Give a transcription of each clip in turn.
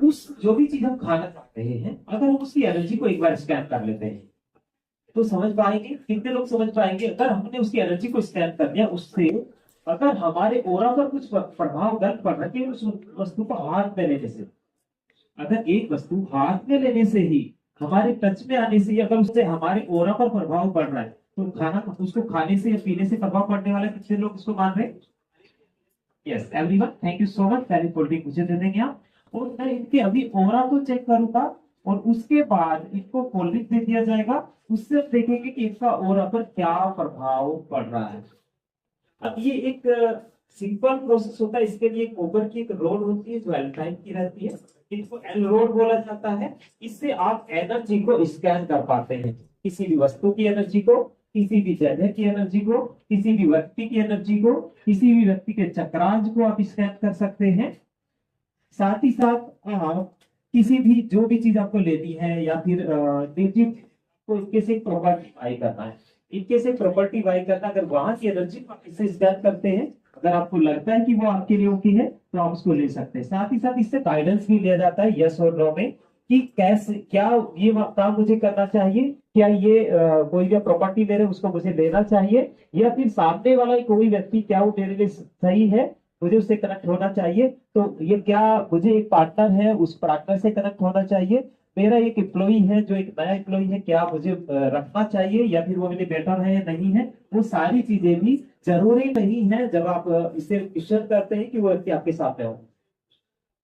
उस जो भी चीज हम खाना खा रहे हैं, अगर हम उसकी एनर्जी को एक बार स्कैन कर लेते हैं तो समझ पाएंगे, कितने लोग समझ पाएंगे? अगर हमने उसकी एनर्जी को स्कैन कर दिया, उससे अगर हमारे ओरा पर कुछ प्रभाव गलत पड़ रहा है कि उस वस्तु को हाथ में लेने से, अगर एक वस्तु हाथ में लेने से ही, हमारे टच में आने से ही अगर उससे हमारे ओरा पर प्रभाव पड़ रहा है, तो खाना उसको खाने से या पीने से प्रभाव पड़ने वाला है। कितने लोग इसको मान रहे हैं? Yes everyone, thank you so much. पहले कोल्ड ड्रिंक मुझे दे देंगे आप, और मैं इनके अभी ओरा को चेक करूंगा, और उसके बाद इनको कोल्ड ड्रिंक दे दिया जाएगा। उससे हम देखेंगे कि इनका ओरा पर क्या प्रभाव पड़ रहा है। अब ये एक सिंपल प्रोसेस होता है। इसके लिए कोपर की एक रोड होती है जो एल टाइप की रहती है, इसको एल रोड बोला जाता है। इससे आप एनर्जी को स्कैन कर पाते हैं, किसी भी वस्तु की एनर्जी को, किसी भी जगह की एनर्जी को, किसी भी व्यक्ति की एनर्जी को, किसी भी व्यक्ति के चक्रांश को आप स्कैन कर सकते हैं। साथ ही साथ आप किसी भी जो भी चीज आपको लेनी है या फिर निर्जीव को इनके से प्रॉपर्टी बाई करना है, इनके से प्रॉपर्टी बाई करना, अगर वहां की एनर्जी को आप इससे स्कैन करते हैं, अगर आपको लगता है कि वो आपके लिए ओके है तो आप उसको ले सकते हैं। साथ ही साथ इससे गाइडेंस भी लिया जाता है यस और नो में, कि कैसे क्या ये काम मुझे करना चाहिए, क्या ये कोई भी प्रॉपर्टी ले रहे उसको मुझे लेना चाहिए, या फिर सामने वाला कोई व्यक्ति क्या वो मेरे लिए सही है, मुझे उससे कनेक्ट होना चाहिए। तो ये क्या मुझे एक पार्टनर है उस पार्टनर से कनेक्ट होना चाहिए, मेरा एक एम्प्लॉई है जो एक नया एम्प्लॉई है, क्या मुझे रखना चाहिए या फिर वो मेरे बेटर है या नहीं है, वो सारी चीजें भी जरूरी नहीं है जब आप इसे क्वेश्चन करते हैं कि वो व्यक्ति आपके साथ हो।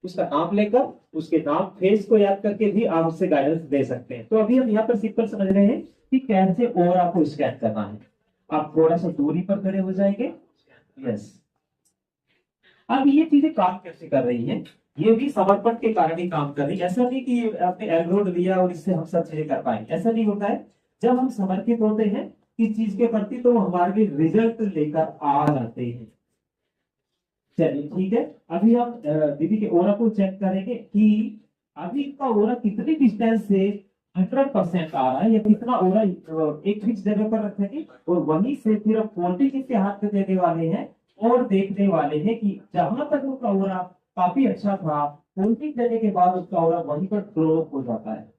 उसका नाम लेकर, उसके नाम फेस को याद करके भी आप उससे गाइडेंस दे सकते हैं। तो अभी हम यहाँ पर सिंपल समझ रहे हैं कि कैसे ओरा को स्कैन करना है। आप थोड़ा सा दूरी पर खड़े हो जाएंगे। यस, अब ये चीजें काम कैसे कर रही हैं? ये भी समर्पण के कारण ही काम कर रही है। ऐसा नहीं कि आपने एनरोड लिया और इससे हम सब चीजें कर पाएंगे, ऐसा नहीं होता है। जब हम समर्पित होते हैं किस चीज के प्रति, तो हमारे लिए रिजल्ट लेकर आ जाते हैं। चलिए ठीक है, अभी हम दीदी के ओरा को चेक करेंगे कि अभी इसका ओरा कितनी डिस्टेंस से 100% आ रहा है, या कितना ओरा एक फिक्स जगह पर रखेंगे और वहीं से फिर हम फोल्डिंग किसके हाथ में देने वाले हैं और देखने वाले हैं कि जहां तक उसका ओरा काफी अच्छा था, फोल्डिंग देने के बाद उसका ओरा वहीं पर ड्रॉप हो जाता है।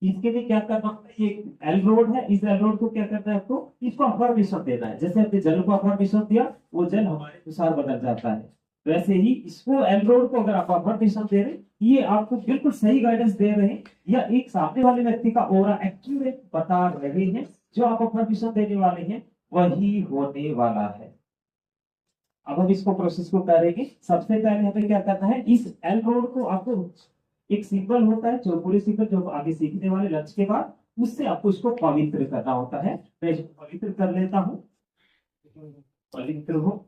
इसके लिए क्या करना होता है? ये एल रोड है, इस एल रोड को क्या करना है आपको? इसको अफर्मेशन देना है। जैसे आपने जल को अफर्मेशन दिया, वो जल हमारे अनुसार बदल जाता है, वैसे ही इसको एल रोड को अगर आप अफर्मेशन दे रहे हैं, ये आपको बिल्कुल सही गाइडेंस दे रहे हैं, या एक सामने वाले व्यक्ति का ओरा एक्यूरेट बता रहे हैं, जो आप अफर्मेशन देने वाले हैं वही होने वाला है। अब हम इसको प्रोसेस को करेंगे। सबसे पहले हमें क्या करना है, इस एल रोड को आपको, एक सिंबल होता है जो पूरे सिंबल जो आगे सीखने वाले लंच के बाद, उससे आपको इसको पवित्र करना होता है। मैं इसको पवित्र कर लेता हूँ। पवित्र हो,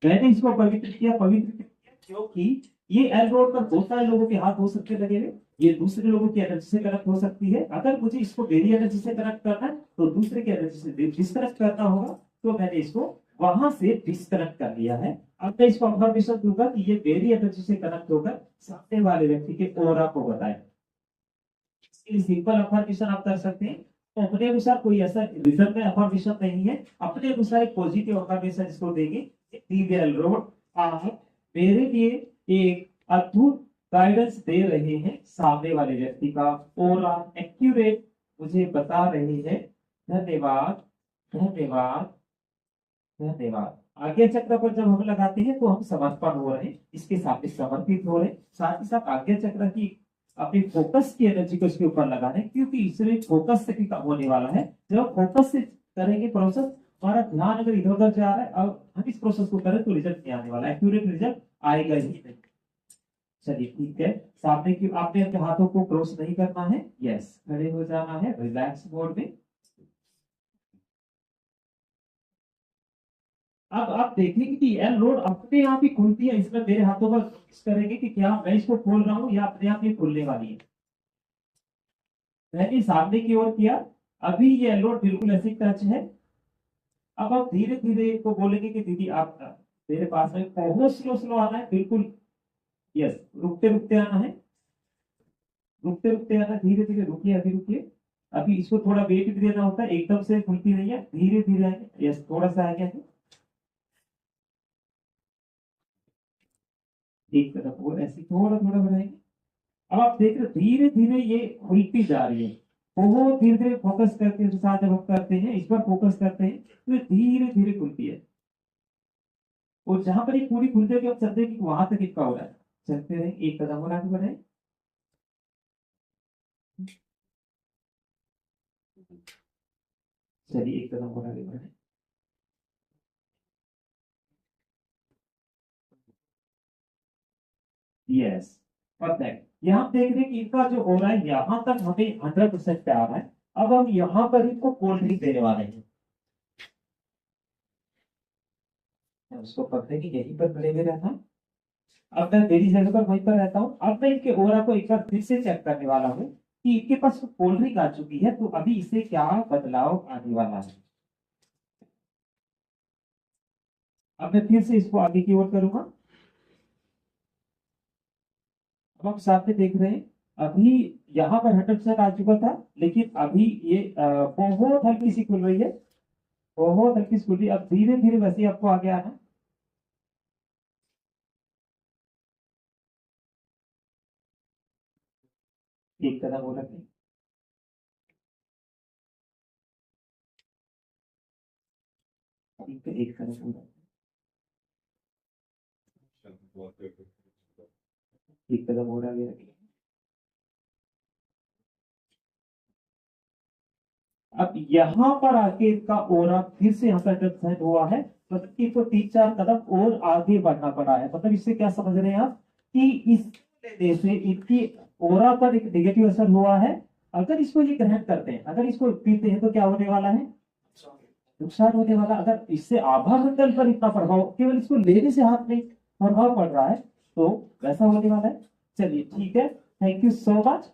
मैंने इसको पवित्र किया। पवित्र किया क्योंकि ये एल रोड पर बहुत सारे लोगों के हाथ हो सकते लगे हुए, ये दूसरे लोगों की एनर्जी से कनेक्ट हो सकती है। अगर मुझे इसको मेरी एनर्जी से कनेक्ट करना है तो दूसरे की एनर्जी से डिस्कनेक्ट करना होगा, तो मैंने इसको वहां से डिस्कनेक्ट कर लिया है। अब मैं इसको कंफर्मेशन दूंगा कि ये मेरी एनर्जी से कनेक्ट होकर सामने वाले व्यक्ति के ओरा को बताए। सिंपल अफर्मेशन आप कर सकते हैं। तो अपने अनुसार कोई ऐसा रिजल्ट में अफर्मेशन नहीं है, अपने अनुसार एक पॉजिटिव अफर्मेशन इसको देंगे। दीवेल रोड, आप मेरे लिए एक अद्भुत गाइडेंस दे रहे हैं, सामने वाले व्यक्ति का ओरा एक्यूरेट मुझे बता रहे हैं। धन्यवाद, धन्यवाद, धन्यवाद। आज्ञा चक्र पर जब हम लगाते हैं तो हम समर्पण हो रहे हैं, इसके साथ समर्पित हो रहे हैं। साथ ही साथ आज्ञा चक्र की अपनी फोकस की एनर्जी को इसके ऊपर लगा रहे हैं, क्योंकि इसमें फोकस से भी काम होने वाला है। जब फोकस से करेंगे प्रोसेस, हमारा ध्यान अगर इधर उधर जा रहा है, अब हम इस प्रोसेस को करें तो रिजल्ट नहीं आने वाला, एक्यूरेट रिजल्ट आएगा ही नहीं। चलिए ठीक है, सामने की आपने अपने हाथों को क्रॉस नहीं करना है। यस, खड़े हो जाना है रिलैक्स मोड में। अब आप देखेंगे कि एल रोड अपने आप ही खुलती है। इसमें मेरे हाथों पर कोशिश करेंगे कि क्या मैं इसको खोल रहा हूँ या अपने आप ही खुलने वाली है। मैंने सामने की ओर किया, अभी ये एल रोड बिल्कुल ऐसे टच है। अब आप धीरे धीरे को बोलेंगे कि दीदी आप मेरे पास में, बहुत स्लो स्लो आना है बिल्कुल। यस, रुकते रुकते आना है, रुकते रुकते आना, धीरे धीरे रुकिए, अभी रुकिए। अभी इसको थोड़ा वेट भी देना होता है, एकदम से खुलती नहीं है, धीरे धीरे आएंगे। यस, थोड़ा सा आगे। एक तरफ और ऐसे थोड़ा थोड़ा बढ़ाएंगे। अब आप देख रहे धीरे धीरे ये खुलती जा रही है। बहुत धीरे धीरे फोकस करके के साथ जब हम करते हैं, इस पर फोकस करते हैं तो ये धीरे धीरे खुलती है। और जहां पर ये पूरी खुल जाएगी आप चलते हैं कि वहां तक इतना हो रहा है, चलते रहे, एक कदम और आगे बढ़े। चलिए एक कदम और आगे बढ़े। Yes, perfect. यहाँ देख रहे हैं कि इनका जो हो रहा है यहाँ तक हमें 100% पे आ रहा है। अब हम यहाँ पर इनको कोल्ड ड्रिंक देने वाले हैं। मैं उसको पकड़े कि यहीं पर खड़े हुए रहता हूँ। अब मैं मेरी जगह पर वहीं पर रहता हूँ। अब मैं इनके ओरा को एक बार फिर से चेक करने वाला हूँ कि इनके पास कोल्ड ड्रिंक आ चुकी है, तो अभी इससे क्या बदलाव आने वाला है। अब मैं फिर से इसको आगे की ओर करूंगा। अब आप सामने देख रहे हैं अभी यहाँ पर 100% आ चुका था, लेकिन अभी ये बहुत हल्की सी खुल रही है। बहुत हल्की सी खुल रही है। अब धीरे धीरे वैसे ही आपको आगे आना। एक कदम हो रखे, एक कदम हो रहा, एक कदम हो रहा है। अब यहाँ पर आके इसका ओरा फिर से यहाँ पर सेट हुआ है, मतलब कि इसको 3-4 कदम और आगे बढ़ना पड़ा है। मतलब इससे क्या समझ रहे हैं आप कि इस लेने से इनकी ओरा पर एक नेगेटिव असर हुआ है। अगर इसको ये ग्रहण करते हैं, अगर इसको पीते हैं तो क्या होने वाला है, नुकसान होने वाला। अगर इससे आभा मंडल पर इतना प्रभाव, केवल इसको लेने से हाथ में प्रभाव पड़ रहा है, तो वैसा होने वाला है। चलिए ठीक है, थैंक यू सो मच।